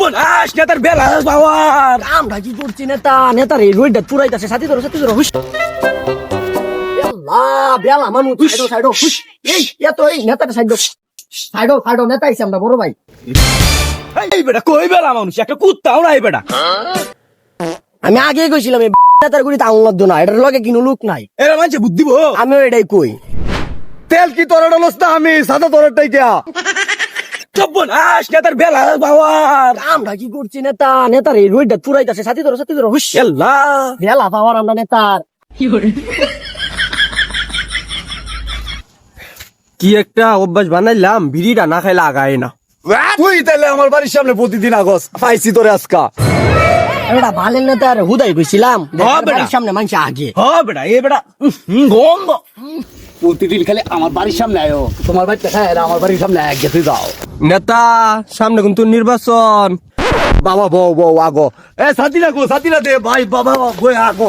সর্বনাশ নেতার বেলা বাবার আমরা কি করছি নেতার এই রোডটা পুরাইতাছে সাথী ধরো হুশ বেলা মানুষ সাইডো হুশ এই নেতাটা সাইডো নেতা আইছে আমরা বড় ভাই এই বেটা কই বেলা মানুষ একটা কুত্তাও নাই বেটা আমি আগেই কইছিলাম এই নেতার গুড়িতে আঙুল লাগতো না এটার লগে কিনো লোক নাই এরা মানছে বুদ্ধি বো আমিও এটাই কই তেল কি তোর ডলস না আমি সাদা তোরটাই কে সর্বনাশ নেতার বেলা বাবার আমরা কি করছি নেতার এই রোডটা পুরাইতাছে সাথী ধরো হুশ আল্লাহ বেলা পাওয়ার আমরা নেতার কি একটা অভ্যাস বানাইলাম বিড়িটা না খাইলে আগায় না তুই তাহলে আমার বাড়ির সামনে প্রতিদিন আগস পাইছি তোরে আজকা এটা ভালের নেতার হুদাই কইছিলাম হ্যাঁ, বেটা। বাড়ির সামনে মানুষ আগে হ বেটা এ বেটা গন্ধ প্রতিদিন খালি আমার বাড়ির সামনে আয়ো তোমার বাড়িতে খায় আমার বাড়ির সামনে এক গেছে যাও নেতা সামনে কিন্তু নির্বাচন বাবা বউ আগো এ সাথী রাখো দে ভাই বাবা বই আগো